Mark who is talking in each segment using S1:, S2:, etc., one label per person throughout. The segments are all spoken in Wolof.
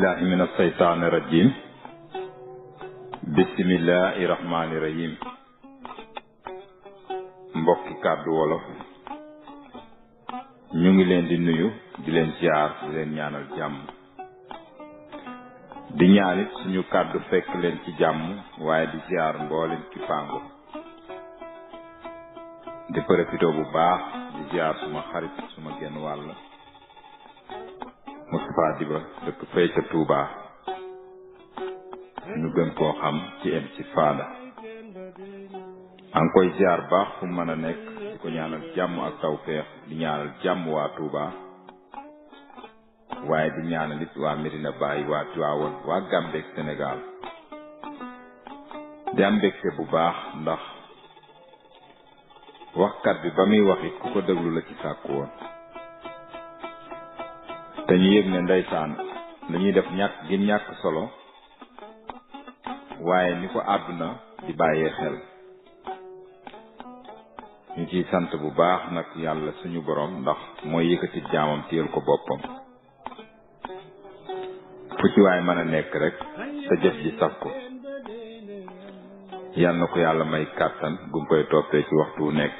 S1: billahi min ashaytaani rajim bismillahi rahmaani rahim mbokki kàddu wolof ñu ngi leen di nuyu di leen ziar di leen ñaanal jàmm di ñaanit suñu kàddu fekk leen ci jàmm waaye di ziar mboolem ci pango di profité bu baax di ziar suma xarit suma genn wàll Moustapha Diba dëkk fay ca Touba ñu gën koo xam ci MC Fada an koy ziar baax fu mën a nekk di ko ñaanal jàmm ak tawfeex di ñaanal jàmm waa Touba waaye di ñaanal it waa Medina Baye waa Tivaouane waa Gambie ak Sénégal di am mbégte bu baax ndax waxkat bi ba muy waxit ku ko déglu la ci sàkku woon te ñu yëg ne ndeysaan dañuy def ñàkk solo waaye ni ko àdduna di bàyyee xel ñu ciy sant bu baax nag yàlla suñu borom ndax mooy yëkkati jaamam téyel ko boppam fu ci waay mën a nekk rek te jëf ji saf ko yal na ko yàlla may kàttan gum koy toppee ci waxtu wu nekk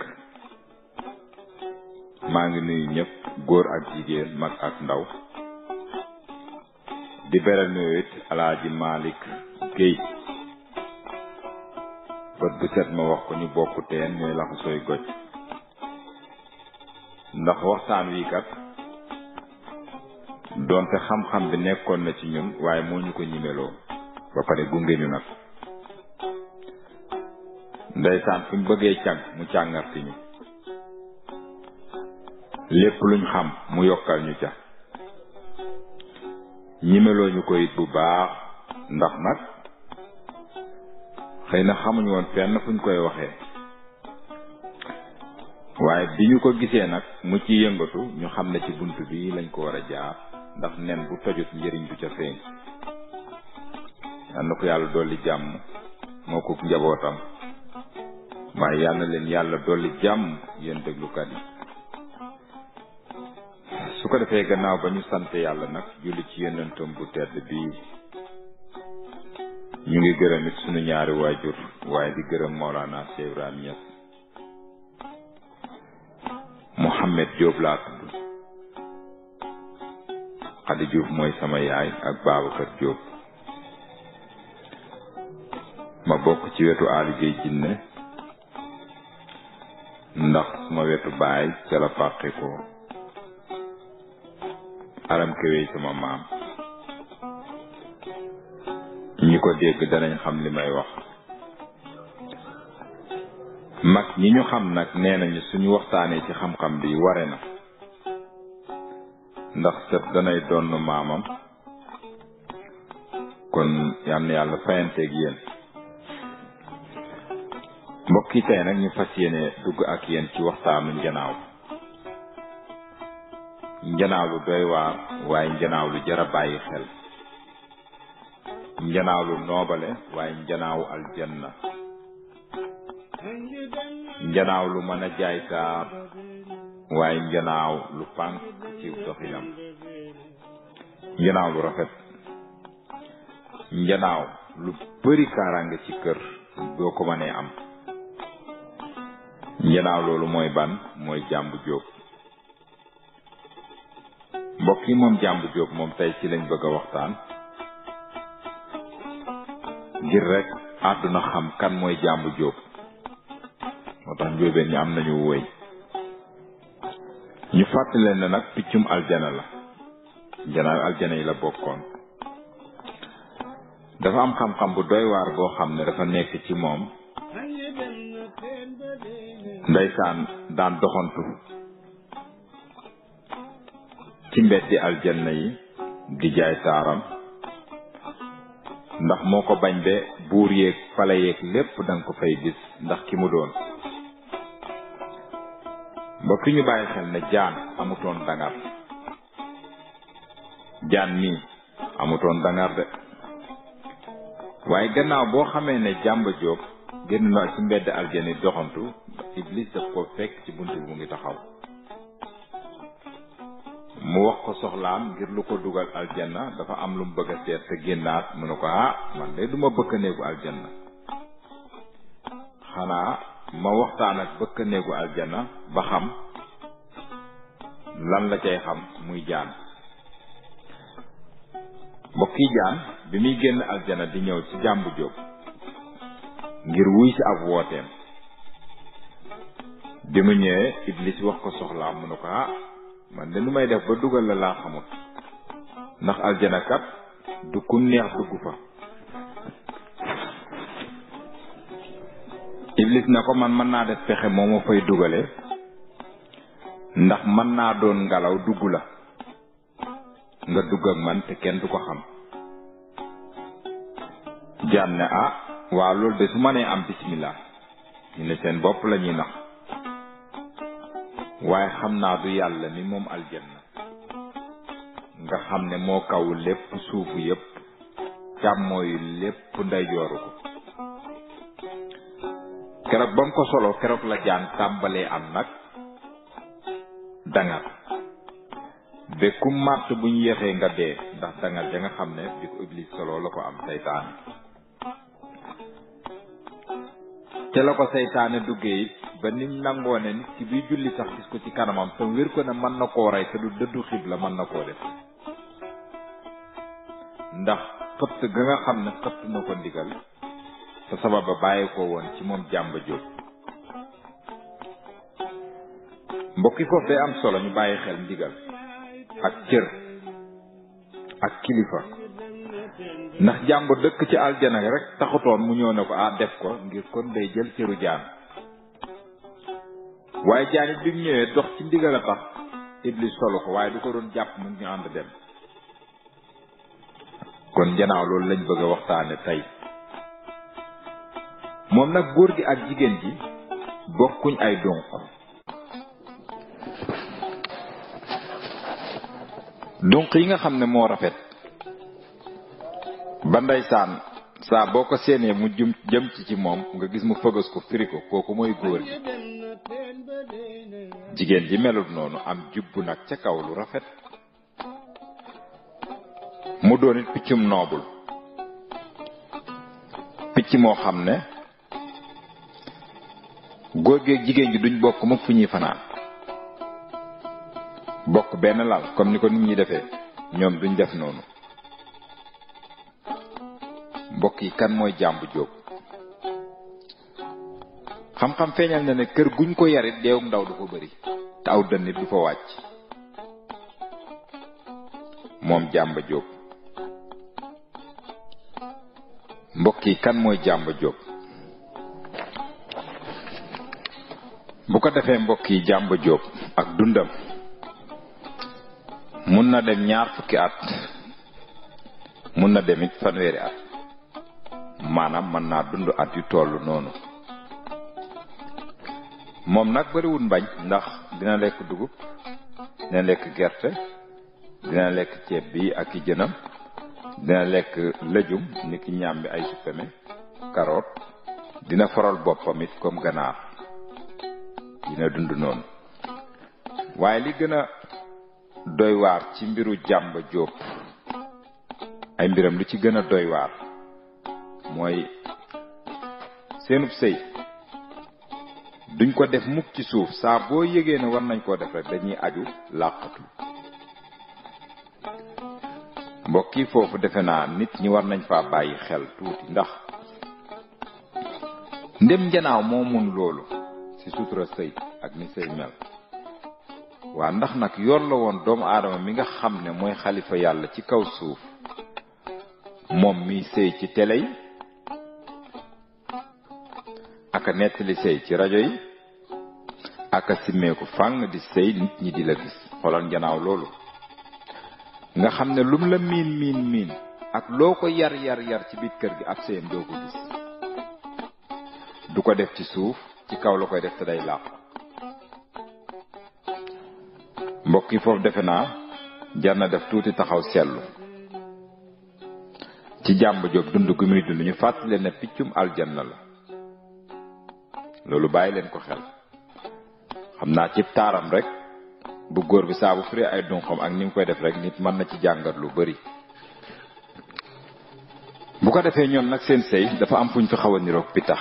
S1: maa ngi nuyu ñëpp góor ak jigéen mag ak ndaw di beral nuyu it Alaaji Malick Guèye bët bu set ma wax ko ñu bokk teen ñooy laxu sooy goj ndax waxtaan wi kat doonte xam-xam bi nekkoon na ci ñun waaye moo ñu ko ñimeloo ba pare gunge ñu nag ndeysaan fu ñu bëggee càng mu càngarti ñu lépp luñ xam mu yokkal ñu ca ñimeloo ñu ko it bu baax ndax nag xëy na xamuñu woon fenn fuñ koy waxee waaye bi ñu ko gisee nag mu ci yëngatu ñu xam ne ci bunt bi lañ ko war a jaar ndax nen bu tojut njëriñ du ca feeñ yal na ko yàlla dolli jàmm moo ko njabootam waaye yal na leen yàlla dolli jàmm yéen déglukat yi su ko defee gannaaw ba ñu sant yàlla nag julli ci yonentam bu tedd bii ñu ngi gërëm it sunu ñaari waajur waaye di gërëm Mawlana Cheikh Ibrahima Niass Mouhamed Diop laa tudd Khady Diouf mooy sama yaay ak Babacar Diop ma bokk ci wetu Ali Gueye Jinne ndax suma wetu baay ca la fàqe ko aram kéwéy sama maam ñi ko dégg danañ xam li may wax mag ñi ñu xam nag nee nañu suñu waxtaanee ci xam-xam bi ware na ndax sët danay doon maamam kon yal na yàlla fayanteeg yéen mbokk yi tey nag ñu fas yéene dugg ak yéen ci waxtaanu njanaaw njanaaw lu doy waar waaye njanaaw lu jara bàyyi xel njanaaw lu noobale waaye njanaawu aljanna njanaaw lu mën a jaay saar waaye njanaaw lu pànk ci doxinam njanaaw lu rafet njanaaw lu bari kaaraange ci kër doo ko mënee am njanaaw loolu mooy ban mooy Jàmbu Jóob mbokk yi moom Jàmbu Jóob moom tey ci lañ bëgg a waxtaan ngir rek àdduna xam kan mooy Jàmbu Jóob moo tax njóobeen ñi am nañu woy ñu fàttali leen ne nag piccum aljana la njanaaw aljana yi la bokkoon dafa am xam-xam bu doy waar boo xam ne dafa nekk ci moom ndeysaan daan doxantu ci mbeddi aljanna yi di jaay taaram ndax moo ko bañ be buur yeeg fale yeeg lépp danga ko fay gis ndax ki mu doon mbokk ñu bàyyi xel ne jaan amutoon dangar jaan mii amutoon dangar de waaye gannaaw boo xamee ne Jàmbu Jóob génn na ci mbedd aljana doxantu Iblis daf ko fekk ci bunt bi mu ngi taxaw mu wax ko soxlaam ngir lu ko dugal aljanna dafa am lu mu bëgg a seet te génnaat mu ne ko man de duma bëkk néegu aljanna xanaa ma waxtaan ak bëkk néegu aljanna ba xam lan la cay xam muy jaan mbokki jaan bi muy génn aljanna di ñëw ci Jàmbu Jóob ngir wuy si ab wooteem bi mu ñëwee Iblis wax ko soxlaam mu ne ko man de nu may def ba dugal la laa xamut ndax aljana kat du ku neex dugg fa. Iblis na ko man mën naa def pexe moo ma fay dugale ndax mën naa doon ngelaw dugg la nga dugg ak man te kenn du ko xam. jaan ne waaw loolu de su ma nee am bismillah ñu ne seen bopp la ñuy nax waaye xam naa du yàlla mi moom aljanna nga xam ne moo kaw lépp suufu yépp càmmooyu lépp ndeyjooru ko. keroog ba mu ko solo keroog la jaan tàmbalee am nag dangar ba ku màtt bu ñu yéexee nga dee ndax dangar ja nga xam ne bi ko Iblis solo la ko am seytaane te la ko seytaane duggee it ba nim nangoo ne nit ki biy julli sax gis ko ci kanamam te wér ko ne mën na koo rey te du dëddu xibla mën na koo def ndax xëtt ga nga xam ne xëtt na ko ndigal te sabab ba bàyyi ko woon ci moom Jàmba Jóob. mbokki foofu day am solo ñu bàyyi xel ndigal ak cër ak kilifa ndax Jàmba dëkk ci aljana rek taxutoon mu ñëw ne ko def ko ngir kon day jël cëru jaan waaye jaan it bi mu ñëwee dox ci ndigal a tax Iblis solo ko waaye du ko doon jàpp mu ñu ànd dem. kon njanaaw loolu lañ bëgg a waxtaane tey moom nag góor gi ak jigéen ji bokkuñ ay donq. donq yi nga xam ne moo rafet ba ndeysaan saa boo ko séenee mu jëm ci moom nga gis mu fëgës ko firi ko kooku mooy góor gi. jigéen ji melut noonu am jubbu nag ca kaw lu rafet mu doon it piccum noobul picc moo xam ne góor gi ak jigéen ji duñ bokk mukk fu ñuy fanaan bokk benn lal comme ni ko nit ñi defee ñoom duñ def noonu. mbokk yi kan mooy Jàmbu Jóob xam-xam feeñal na ne kër guñ ko yarit deewum ndaw du ko bëri te aw dënn nit du fa wàcc. moom Jàmba Jóob mbokk yi kan mooy Jàmba Jóob bu ko defee mbokk yi Jàmba Jóob ak dundam mun na dem 20 fukki at mun na dem it 100 at maanaam mën naa dund at yu toll noonu. moom nag bariwul mbañ ndax dina lekk dugub dina lekk gerte dina lekk ceeb bi ak i jënam dina lekk lëjum ni ki ñàmbi ay suppeme carotte dina faral boppam it comme ganaar dina dund noonu. waaye li gën a doy waar ci mbiru Jàmba Jóob ay mbiram lu ci gën a doy waar mooy seenub sëy duñ ko def mukk ci suuf saa boo yëgee ne war nañ koo def rek dañuy aju làqatu. mbokk yi foofu defe naa nit ñi war nañ faa bàyyi xel tuuti ndax ndem njanaaw moo mun loolu ci sutura sëy ak ni sëy mel waa ndax nag yoon la woon doomu aadama mi nga xam ne mooy xalifa yàlla ci kaw suuf moom mi sëy ci télé yi aka nettali sëy ci rajo yi aka simmeeku fàng di sëy nit ñi di la gis. xoolal njanaaw loolu nga xam ne lum la miin ak loo ko yar ci biir kër gi ab sëyam doo ko gis. du ko def ci suuf ci kaw la koy def te day làqu. mbokk yi foofu defe naa jar na def tuuti taxaw seetlu ci Jàmba Jóob dund gu muy dund ñu fàttali leen ne piccum aljanna la. loolu bàyyi leen ko xel xam naa ci taaram rek bu góor bi saa bu firee ay dunqam ak ni mu koy def rek nit mën na ci jàngat lu bari. bu ko defee ñoom nag seen sëy dafa am fuñ fi xaw a niroog pitax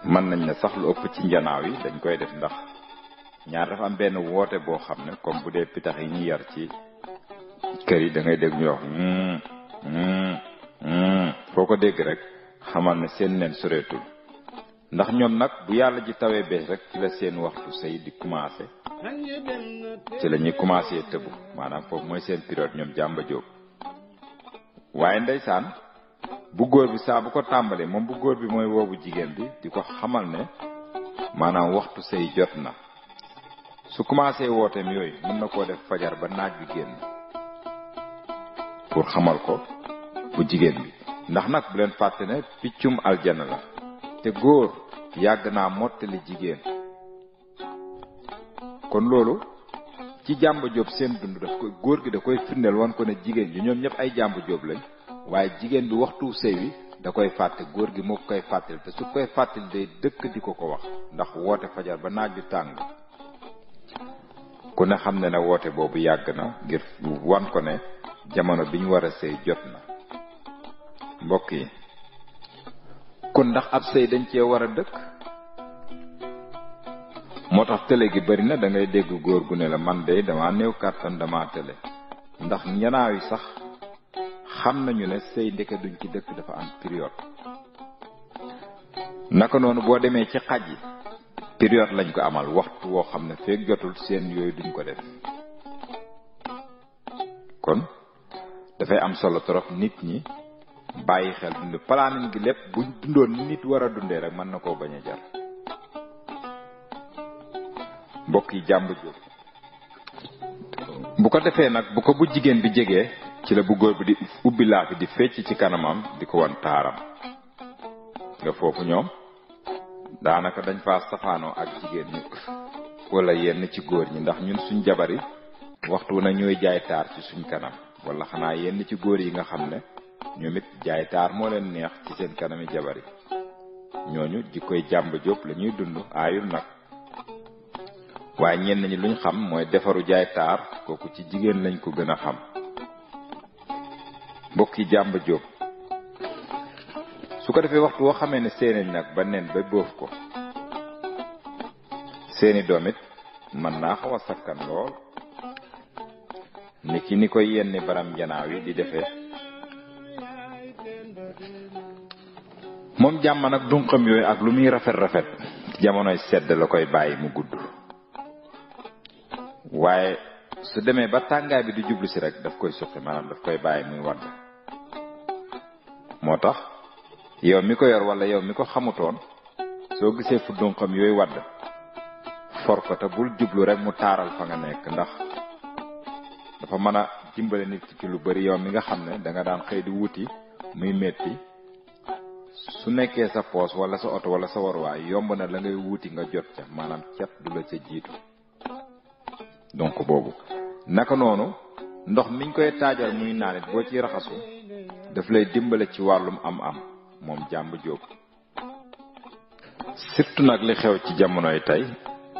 S1: mën nañ ne sax lu ëpp ci njanaaw yi dañ koy def ndax ñaar dafa am benn woote boo xam ne comme bu dee pitax yi ñuy yar ci kër yi da ngay dégg ñu wax foo ko dégg rek xamal ne seen nen soreetul ndax ñoom nag bu yàlla ji tawee bees rek ci la seen waxtu sëy di commencé ci la ñuy commencé tëbu maanaam foofu mooy seen période ñoom jàmba jóob waaye ndeysaan bu góor bi saa bu ko tàmbalee moom bu góor bi mooy woobu jigéen bi di ko xamal ne maanaam waxtu sëy jot na su commencé wooteem yooyu mën na koo def fajar ba naaj bi génn pour xamal ko bu jigéen bi ndax nag bu leen fàtte ne piccum aljana la te góor yàgg naa mottali jigéen kon loolu ci jàmba jóob seen dund daf koy góor gi da koy firndeel wan ko ne jigéen ji ñoom ñëpp ay jàmba jóob lañ waaye jigéen bi waxtu sëy wi da koy fàtte góor gi moo koy fàttali te su koy fàttali day dëkk di ko wax ndax woote fajar ba naaj bi tàng ku ne xam ne woote boobu yàgg na ngir wan ko ne jamono bi ñu war a sëy jot na mbokk yi kon ndax ab sëy dañ cee war a dëkk moo tax télé gi bari na da ngay dégg góor gu ne la man de dama néew kàttan dama télé ndax ñanaaw yi sax xam nañu ne sëy ndeke duñ ci dëkk dafa am période naka noonu boo demee ci xaj yi période lañ ko amal waxtu woo xam ne feek jotul seen yooyu duñ ko def kon dafay am solo trop nit ñi bàyyi xel dund planning gi lépp buñ dundoon ni nit war a dundee rek mën na koo bañ a jar mbokk yi jàmb jóg bu ko defee nag bu ko bu jigéen bi jegee ci la bu góor bi di ubbi laafi di fecc ci kanamam di ko wan taaram nga foofu ñoom daanaka dañ faa safaanoo ak jigéen ñi wala yenn ci góor ñi ndax ñun suñ jabari waxtu na ñooy jaay taar ci suñ kanam wala xanaa yenn ci góor yi nga xam ne ñoom it jaay taar moo leen neex ci seen kanami jabari ñooñu jikkoy jàmb jóob la ñuy dund aayul nag waaye ñenn ñi luñ xam mooy defaru jaay taar kooku ci jigéen lañ ko gën a xam mbokk yi jàmb jóob su ko defee waxtu woo xamee ne seeni nag ba nen ba boof ko seeni doom it mën naa xaw a sakkan lool ni koy yenni baram janaaw yi di defee moom jàmm nag dunqam yooyu ak lu muy rafet rafet jamonoy sedd la koy bàyyi mu gudd waaye su demee ba tàngaay bi di jublu si rek daf koy suqi maanaam daf koy bàyyi muy wadd moo tax yow mi ko yor wala yow mi ko xamutoon soo gisee fu dunqam yooyu wadd for ko te bul jublu rek mu taaral fa nga nekk ndax dafa mën a dimbale nit ci lu bari yow mi nga xam ne da nga daan xëy di wuti muy metti su nekkee sa poos wala sa oto wala sa warwaay yomb na la ngay wuti nga jot ca maanaam cet du la ca jiitu donc boobu naka noonu ndox miñ koy taajal muy naanit boo ci raxasu daf lay dimbale ci wàllum am moom jàmb jóob surtout nag li xew ci jamonoy tey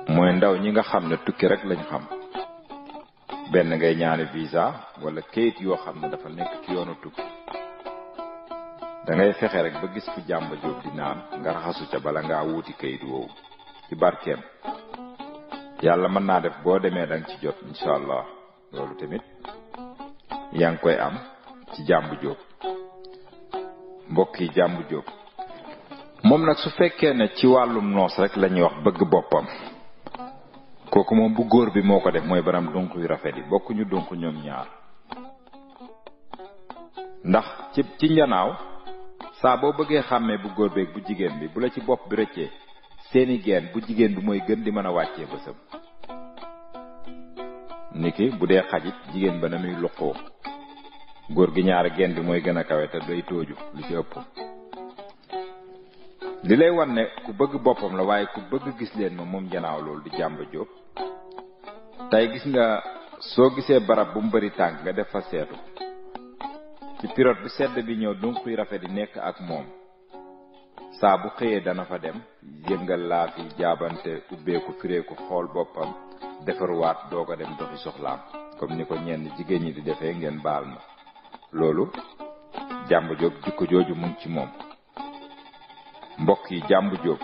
S1: mooy ndaw ñi nga xam ne tukki rek lañ xam benn ngay ñaani visa wala kayit yoo xam ne dafa nekk ci yoonu tukki da ngay fexe rek ba gis fu jàmb jóob di naan nga raxasu ca bala ngaa wuti kayit woowu ci barkeem yàlla mën naa def boo demee danga ci jot insha allah loolu tamit yaa ngi koy am ci jàmb jóob mbokk yi jàmb jóob moom nag su fekkee ne ci wàllum noos rek la ñuy wax bëgg boppam kooku moom bu góor bi moo ko def mooy baram dunq yu rafet yi bokkuñu dunq ñoom ñaar ndax ci njanaaw saa boo bëggee xàmmee bu góor beeg bu jigéen bi bu la ci bopp bi rëccee seeni geen bu jigéen bi mooy gën di mën a wàccee bësam niki bu dee xajit jigéen ba na muy luqoo góor gi ñaari geen bi mooy gën a kawe te day tooju lu ci ëpp li lay wan ne ku bëgg boppam la waaye ku bëgg gis leen ma moom njanaaw loolu di jàmb jóob tey gis nga soo gisee barab bu mu bari tànk nga def fa seetu ci période bi sedd bi ñëw dunq yu rafet yi nekk ak moom saa bu xëyee dana fa dem yëngal laa fi jaabante ubbeeku fireeku xool boppam defaruwaat doo ko dem doxi soxlaam comme ni ko ñenn jigéen ñi di defee ngeen baal ma loolu Jàmba Jóob jikko jooju mu ngi ci moom. mbokk yi Jàmba Jóob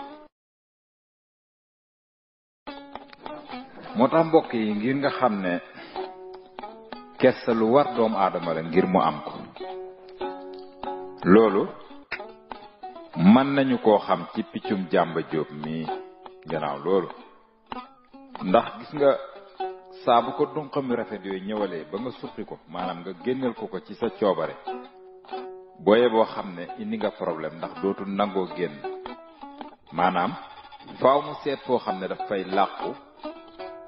S1: moo tax mbokk yi ngir nga xam ne kersa lu war doomu aadama la ngir mu am ko loolu mën nañu koo xam ci piccum Jàmba Jóob mi gannaaw loolu ndax gis nga saa bu ko dunqam yu rafet yooyu ñëwalee ba nga suqi ko maanaam nga génneel ko ci sa coobare booye boo xam ne indi nga problème ndax dootul nangoo génn maanaam faaw mu seet foo xam ne daf fay làqu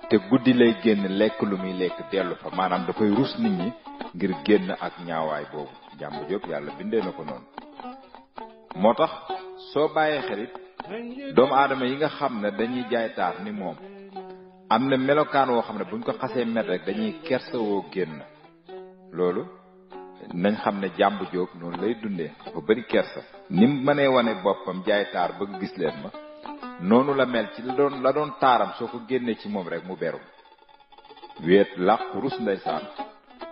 S1: te guddi lay génn lekk lu muy lekk dellu fa maanaam dafay rus nit ñi ngir génn ak ñaawaay boobu Jàmba Jóob yàlla bindee na ko noonu. moo tax soo bàyyee xarit doomu aadama yi nga xam ne dañuy jaay taar ni moom am na melokaan woo xam ne buñ ko xasee met rek dañuy kersawoo génn loolu nañ xam ne Jàmba Jóob noonu lay dundee dafa bari kersa ni mu mënee wane boppam jaay taar bëgg gis leen ma noonu la mel ci la doon taaram soo ko génnee ci moom rek mu beru wéet làqu rus ndeysaan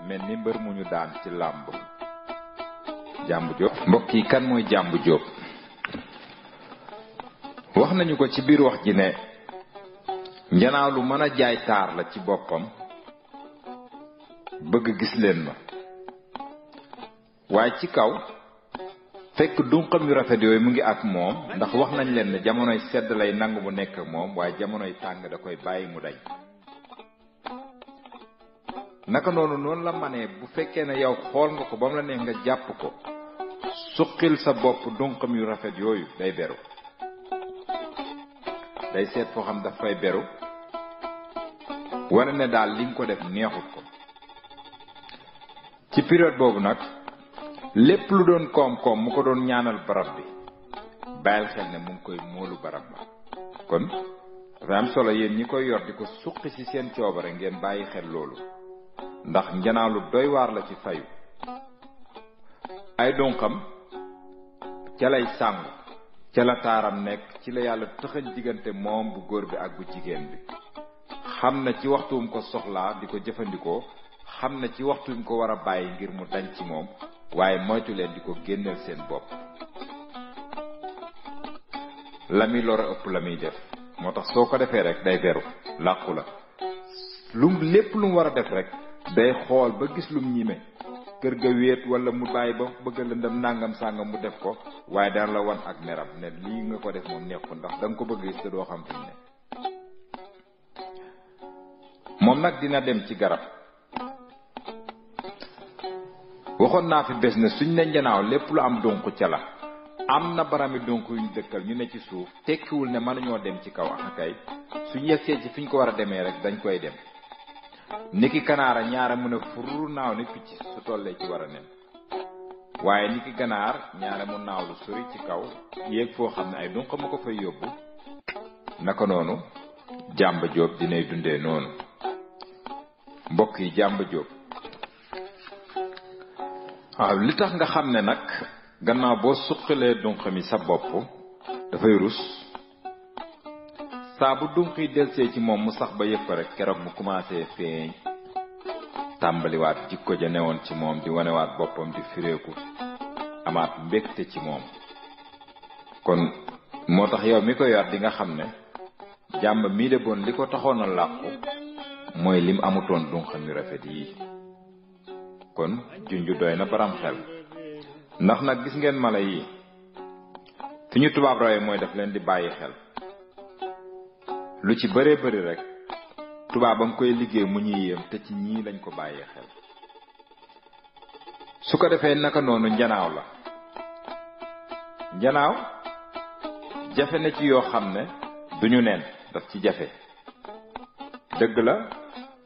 S1: mel ni mbër mu ñu daan ci làmb. Jàmba Jóob mbokk yi kan mooy Jàmba Jóob wax nañu ko ci biir wax ji ne njanaaw lu mën a jaay taar la ci boppam bëgg gis leen ma waaye ci kaw fekk dunqam yu rafet yooyu mu ngi ak moom ndax wax nañ leen ne jamonoy sedd lay nangu mu nekk ak moom waaye jamonoy tàng da koy bàyyi mu dañ. naka noonu la manee bu fekkee ne yow xool nga ko ba mu la neex nga jàpp ko suqil sa bopp dunqam yu rafet yooyu day beru day seet foo xam daf fay beru wane ne daal li nga ko def neexut ko ci période boobu nag lépp lu doon koom-koom mu ko doon ñaanal barab bi bàyyil xel ne mu ngi koy móolu barab ba kon dafa am solo yéen ñi koy yor di ko suqi ci seen coobare ngeen bàyyi xel loolu ndax njanaaw lu doy waar la ci fayu ay donqam ca lay sàngu ca la taaram nekk ci la yàlla tëxañ diggante moom bu góor bi ak bu jigéen bi xam na ci waxtuum ko soxlaa di ko jëfandikoo xam na ci waxtuum ko war a bàyyi ngir mu dañ ci moom waaye moytu leen di ko génneel seen bopp la muy lor a ëpp la muy def moo tax soo ko defee rek day beru làqu la lépp lu mu war a def rek day xool ba gis lum ñime kër ga wéet wala mu bàyyi ba bëgg lëndam nàngam sàngam mu def ko waaye dara la wan ak meram ne lii nga ko def moom neexul ndax da nga ko bëgg gis te doo xam fi mu ne moom nag dina dem ci garab waxoon naa fi bés ne suñ ne njanaaw lépp lu am dunq ca la am na barami dunq yuñ dëkkal ñu ne ci suuf tekkiwul ne mënuñoo dem ci kaw ak kay suñ yegsee ci fiñ ko war a demee rek dañ koy dem niki kanaara ñaara mën a furu naaw ni picc su tollee ci war a nen waaye niki ganaar ñaara mu naaw lu sori ci kaw yéeg foo xam ne ay dunq ma ko fay yóbbu naka noonu Jàmba Jóob dinay dundee noonu mbokk yi Jàmba Jóob waaw li tax nga xam ne nag gannaaw boo suqilee dunq mi sa bopp dafay rus saa bu dunq yi delsee ci moom mu sax ba yëg ko rek keroog mu commencé feeñ tàmbaliwaat jikko ja newoon ci moom di wanewaat boppam di fireeku amaat mbégte ci moom kon moo tax yow mi ko yor di nga xam ne Jàmba mii de bon li ko taxoon a làqu mooy lim amutoon dunqam yu rafet yii kon junju doy na baram xel ndax nag gis ngeen mala yi fi ñu tubaab rawee mooy daf leen di bàyyi xel lu ci bëree bëri rek tubaabam koy liggéey mu ñuy yéem te ci ñii lañ ko bàyyee xel su ko defee naka noonu njanaaw la njanaaw jafe na ci yoo xam ne duñu neen daf ci jafe dëgg la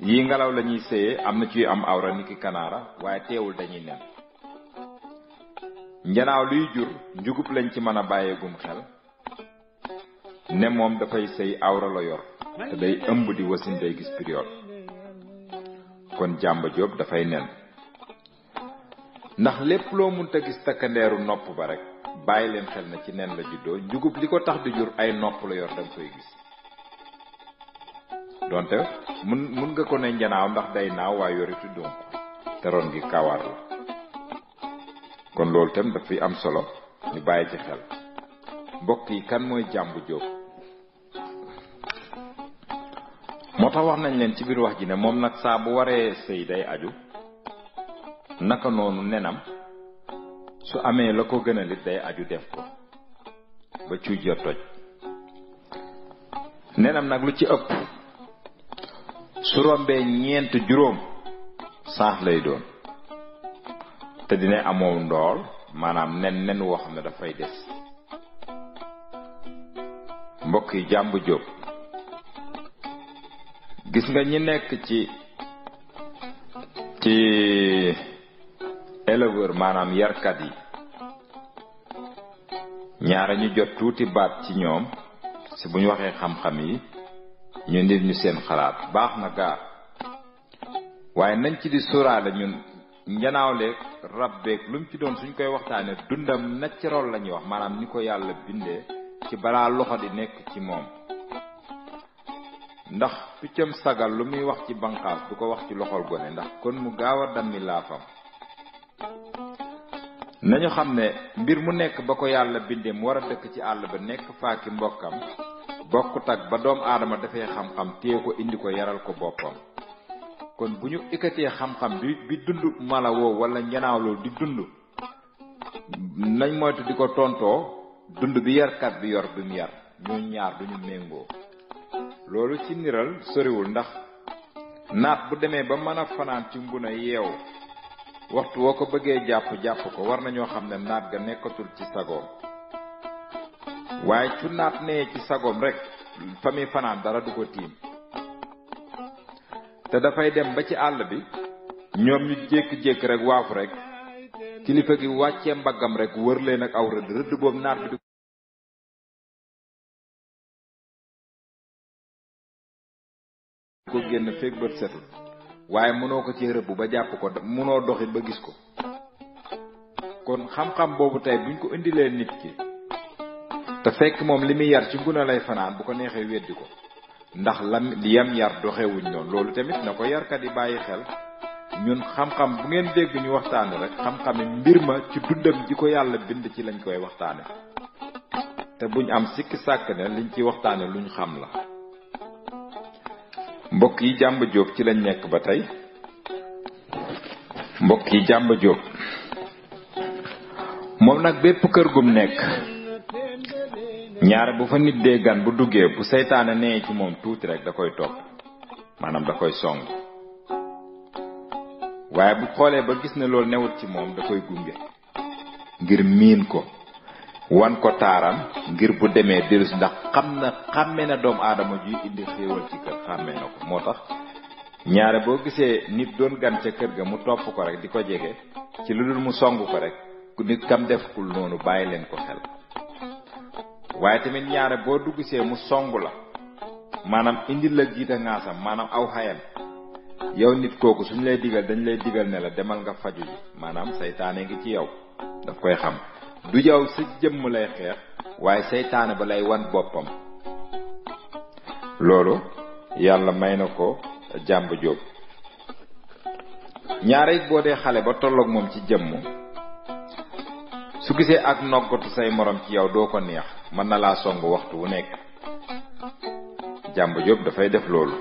S1: yii ngelaw la ñuy séyee am na ci am awra niki kanaara waaye teewul dañuy nen njanaaw luy jur njugub lañ ci mën a bàyyeegum xel ne moom dafay sëy awra la yor te day ëmb di wasin day gis période kon Jàmba Jóob dafay nen ndax lépp loo munta gis takkandeeru nopp ba rek bàyyi leen xel na ci nen la juddoo. njugub li ko tax di jur ay nopp la yor danga koy gis donte mun nga ko ne njanaaw ndax day naaw waaye yoritu donc te ron gi kawar la. kon loolu tam daf fi am solo ñu bàyyi ci xel. mbokk yi kan mooy Jàmbu Jóob? moo tax wax nañ leen ci biir wax ji ne moom nag saa bu waree sëy day aju, naka noonu nenam su amee la ko gën a lit day aju def ko ba cuuj ya toj. nenam nag lu ci ëpp su rombee 4 juróom saax lay doon te dina amoo ndool, maanaam nen woo xam ne dafay des. mbokk yi Jàmbu Jóob gis nga ñi nekk ci éleveur maanaam yarkat yi, ñaara ñu jot tuuti baat ci ñoom si bu ñu waxee xam-xam yi ñu nit ñu seen xalaat baax na gaa, waaye nañ ci di sóoraale ñun njanaaw-leeg rab-beeg lu mu ci doon suñ koy waxtaane dundam naturel la ñuy wax, maanaam ni ko yàlla bindee ci balaa loxo di nekk ci moom. ndax piccam sagal lu muy wax ci banqaas du ko wax ci loxol gone, ndax kon mu gaaw a dammi laafam. nañu xam ne mbir mu nekk ba ko yàlla bindee mu war a dëkk ci àll ba nekk faaki mbokkam bokkut ak ba doom aadama dafay xam-xam téye ko indi ko yaral ko boppam. kon bu ñu ikkatee xam-xam bi dund mala woo wala njanaaw loolu di dund, nañ moytu di ko tontoo dund bi yarkat bi yor bi mu yar, ñoo ñaar duñu méngoo. loolu ci niral soriwul, ndax naat bu demee ba mën a fanaan ci nguna yeewu waxtu woo ko bëggee jàpp ko, war nañoo xam ne naat ga nekkatul ci sagoom. waaye cu naat nee ci sagoom rek fa muy fanaan dara du ko tiim. te dafay dem ba ci àll bi ñoom ñu jékki-jékki rek waafu rek kilifa gi wàccee mbaggam rek wër leen ak aw rëdd boobu naat bi ko génn fekk bët setul, waaye mënoo ko ci rëbb ba jàpp ko, mënoo doxit ba gis ko. kon xam-xam boobu tey buñ ko indilee nit ki te fekk moom li muy yar ci nguna lay fanaan, bu ko neexee weddi ko, ndax li yam yar doxewuñ noonu. loolu tamit na ko yarkat yi bàyyi xel. ñun xam-xam bu ngeen dégg ñu waxtaane rek xam-xami mbir ma ci dundam ji ko yàlla bind ci lañ koy waxtaane, te buñ am sikki sàkk ne liñ ci waxtaane luñ xam la. mbokk yi Jàmbu Jóob ci lañ nekk ba tey. mbokk yi Jàmbu Jóob moom nag bépp kër gum nekk, ñaare bu fa nit dee gan bu duggee, bu seytaane nee ci moom tuuti rek da koy topp, maanaam da koy song. waaye bu xoolee ba gis ne loolu newut ci moom da koy gunge ngir miin ko, wan ko taaram, ngir bu demee dellusi, ndax xàmme na doomu aadama juy indi xéewal ci kër, xàmme na ko. moo tax ñaare boo gisee nit doon gan ca kër ga mu topp ko rek di ko jege, ci lu dul mu song ko rek, nit kam defkul noonu bàyyi leen ko xel. waaye tamit ñaare boo duggsee mu song la, maanaam indi la jiita ngaasam, maanaam aw xayam, yow nit kooku suñ lay digal dañ lay digal ne la demal nga faju ji, maanaam saytaane ngi ci yow, daf koy xam. du yow sa jëmm lay xeex, waaye seytaane ba lay wan boppam. loolu yàlla may na ko Jàmbu Jóob. ñaare it boo dee xale ba tolloog moom ci jëmm, su gisee ak noggatu say morom ci yow doo ko neex, mën na laa song waxtu wu nekk. Jàmbu Jóob dafay def loolu.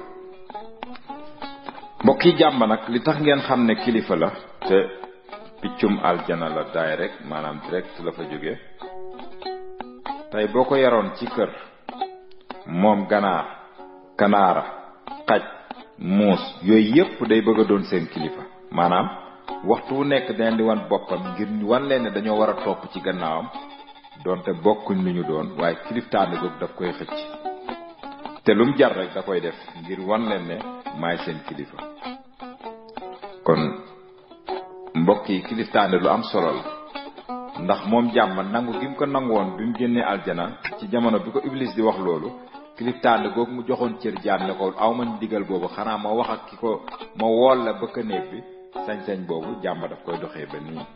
S1: mbokk yi jàmba nag li tax ngeen xam ne kilifa la, te piccum aljana la direct, maanaam direct la fa jóge. tey boo ko yaroon ci kër, moom ganaar, kanaara, xaj, muus, yooyu yépp day bëgg a doon seen kilifa. maanaam waxtu wu nekk dañ di wan boppam ngir ñu wan leen ne dañoo war a topp ci gannaawam, donte bokkuñ lu ñu doon, waaye kiliftaane googu daf koy xëcc. te lum jar rek da koy def ngir wan leen ne maay seen kilifa. kon mbokk yi kiliftaane lu am solo la, ndax moom jàmm nangu gi mu ko nangu woon bi mu génnee aljana, ci jamono bi ko Iblis di wax loolu, kiliftaane googu mu joxoon cër jaam ne ko aw mañ digal boobu, xanaa ma wax ak ki ko ma wool la bëkk néeg bi, sañ-sañ boobu jàmm daf koy doxee ba nii.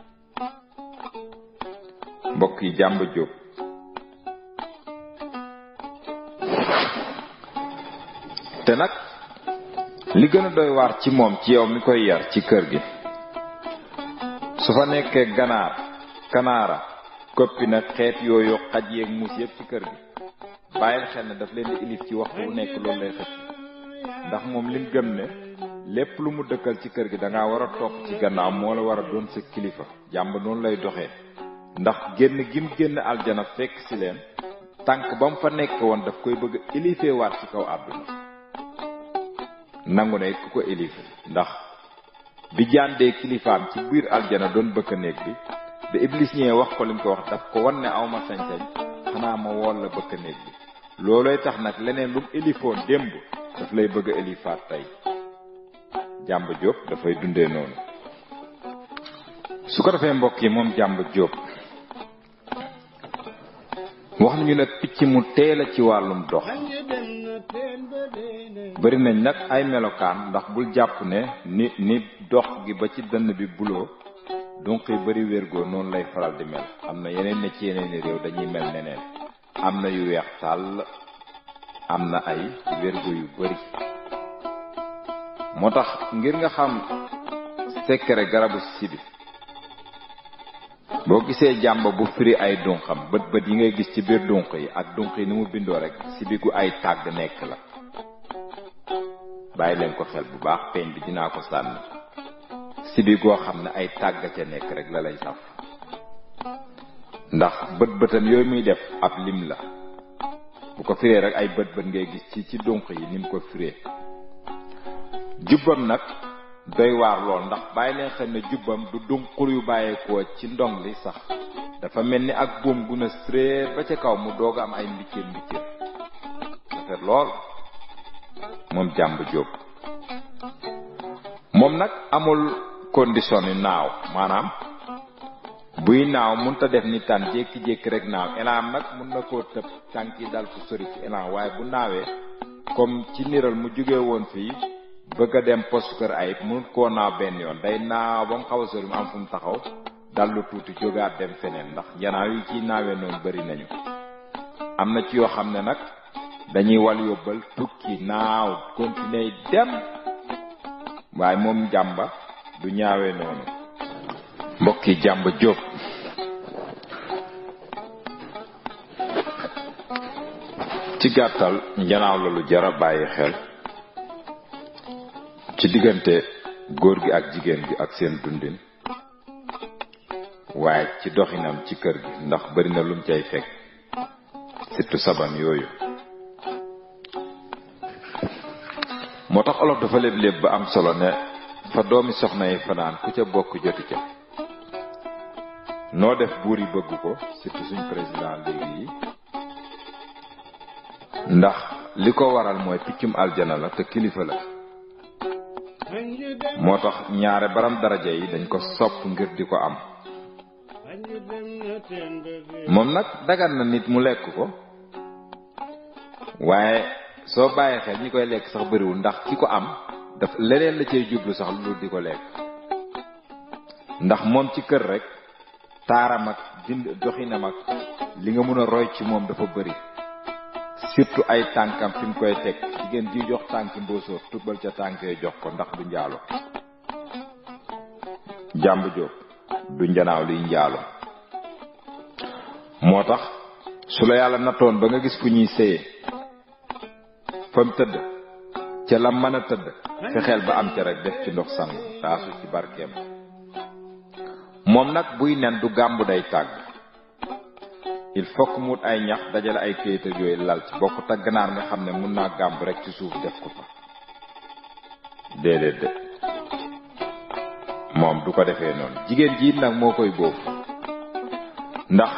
S1: mbokk yi Jàmba Jóob te nag li gën a doy waar ci moom ci yow mi koy yar ci kër gi su fa nekkee ganaar kanaara koppi nag xeet yooyu xaj yeeg muus yëpp ci kër gi bàyyil xel ne daf leen di ilif ci waxtu wu nekk loolu lay xëcc ndax moom lim gëm ne lépp lu mu dëkkal ci kër gi dangaa war a topp ci gannaaw moo la war a doon sa kilifa. Jàmba noonu lay doxee ndax génn gim génn aljana fekk si leen tànk ba mu fa nekk woon daf koy bëgg a ilifee waat ci kaw àdduna nangu ne ku ko ilife ndax bi jàndee kilifaam ci biir aljana doon bëkk néeg bi ba iblis ñëwee wax ko lim ko wax daf ko wan ne awma sañ-sañ xanaa ma wool la bëkk néeg bi loolooy tax nag leneen lu mu ilifoon démb daf lay bëgg a ilifaat tey. Jàmba Jóob dafay dundee noonu su ko defee mbokk yi moom Jàmba Jóob wax nañu ne picc mu teela ci wàllum dox bari nañ nag ay melokaan ndax bul jàpp ne ni dox gi ba ci dënn bi buloo donc bari wérgoo noonu lay faral di mel. am na yeneen ne ci yeneen réew dañuy mel neneen am na yu weex tàll am na ay wérgo yu bari. moo tax ngir nga xam secret garabu sibi boo gisee Jàmba bu firi ay dunqam bët yi ngay gis ci biir dunq yi ak dunq yi ni mu bindoo rek sibi gu ay tàgg nekk la. bàyyi leen ko xel bu baax peeñ bi dinaa ko sànni sibi goo xam ne ay tàgg ca nekk rek la lay saf ndax bëtam yooyu muy def ab lim la bu ko firee rek ay bët ngay gis ci dunq yi ni mu ko firee. jubbam nag doy waar lool ndax bàyyi leen xel ne jubbam du dunqur yu bàyyeekoo ci ndong li sax dafa mel ni ak buum gu na strée ba ca kaw mu doog am ay mbiccéer rafet lool moom Jàmba Jóob. moom nag amul condition yu naaw maanaam buy naaw mënut a def ni tan jékki-jékki rek naaw elaan nag mën na koo tëb tànk yi dal fu sori ci elaan waaye bu naawee comme ci niral mu jóge woon fii bëgg a dem poste kër ayib mënut koo naaw benn yoon day naaw ba mu xaw a sori mu am fu mu taxaw dallu tuuti jógaat dem feneen ndax janaaw yi ciy naawee noonu bari nañu. am na ci yoo xam ne nag dañuy wal yóbbal tukki naaw continuer dem waaye moom Jàmba du ñaawee noonu. mbokki Jàmba Jóob ci gàttal njanaaw la lu jara bàyyi xel ci diggante góor gi ak jigéen gi ak seen dundin waaye ci doxinam ci kër gi ndax bari na lum cay fekk surtout saban yooyu. moo tax olof dafa léeb-léeb ba am solo ne fa doomi soxna yi fanaan ku ca bokk joti ca. noo def buur yi bëgg ko surtout suñ président léegi yi ndax li ko waral mooy piccum aljana la te kilifa la. moo tax ñaare baram daraja yi dañ ko sopp ngir di ko am. moom nag dagan na nit mu lekk ko waaye soo bàyyi xel ñi koy lekk sax bariwul ndax ki ko am daf leneen la cay jublu sax lu di ko lekk ndax moom ci kër rek taaram ak doxinam ak li nga mën a roy ci moom dafa bari surtout ay tànkam fi mu koy teg jigéen ji jox tànki mbóosóor tubbal ca tànkee jox ko ndax du njaalo. Jàmba Jóob du njanaaw liy njaalo. moo tax su la yàlla nattoon ba nga gis fu ñuy séye fa mu tëdd ca la mën a tëdd fexeel ba am ca rek def ci ndox sang taasu ci barkeem. moom nag buy nen du gàmbu day tàgg il faut que mu wut ay ñax dajale ay këyit ak yooyu lal ci bokk te ganaar nga xam ne mun naa gàmbu rek ci suuf def ko fa déedéet de moom du ko defee noonu. jigéen ji nag moo koy boobu ndax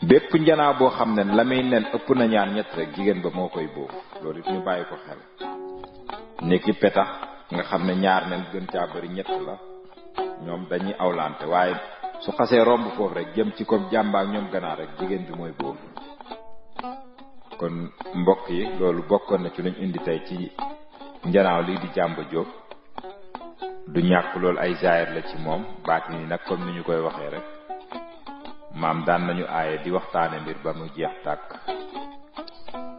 S1: bépp njanaaw boo xam ne la muy nen ëpp na ñaar ñett rek jigéen ba moo koy boobu loolu it ñu bàyyi ko xel. nekki petax nga xam ne ñaar nen gën caa bari ñett la ñoom dañuy awlante waaye su xasee romb foofu rek jëm ci comme Jàmba ak ñoom ganaar rek jigéen bi mooy boobu. kon mbokk yi loolu bokkoon na ci luñ indi tey ci njanaaw lii di Jàmba Jóob. du ñàkk loolu ay zaahir la ci moom baat ni nag comme ni ñu koy waxee rek maam daan nañu aaye di waxtaane mbir ba mu jeex tàkk.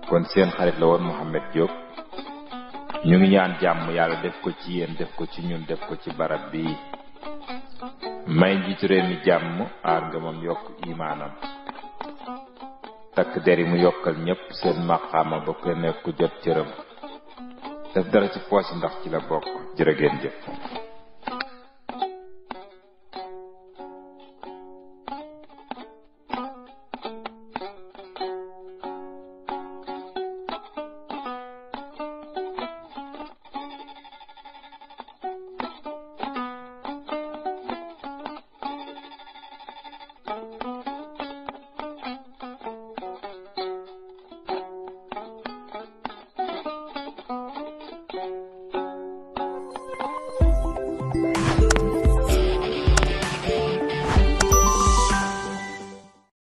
S1: kon seen xarit la woon Mouhamed Diop. ñu ngi ñaan jàmm yàlla def ko ci yéen, def ko ci ñun, def ko ci barab bi. may njiitu réew mi jàmm, aar ngëmam, yokk imaanam. takk der yi mu yokkal ñépp seen maqaama ba ku nekk ku jot cëram. def dara ci poos ndax ci la bokk. jërë ngeen jëf.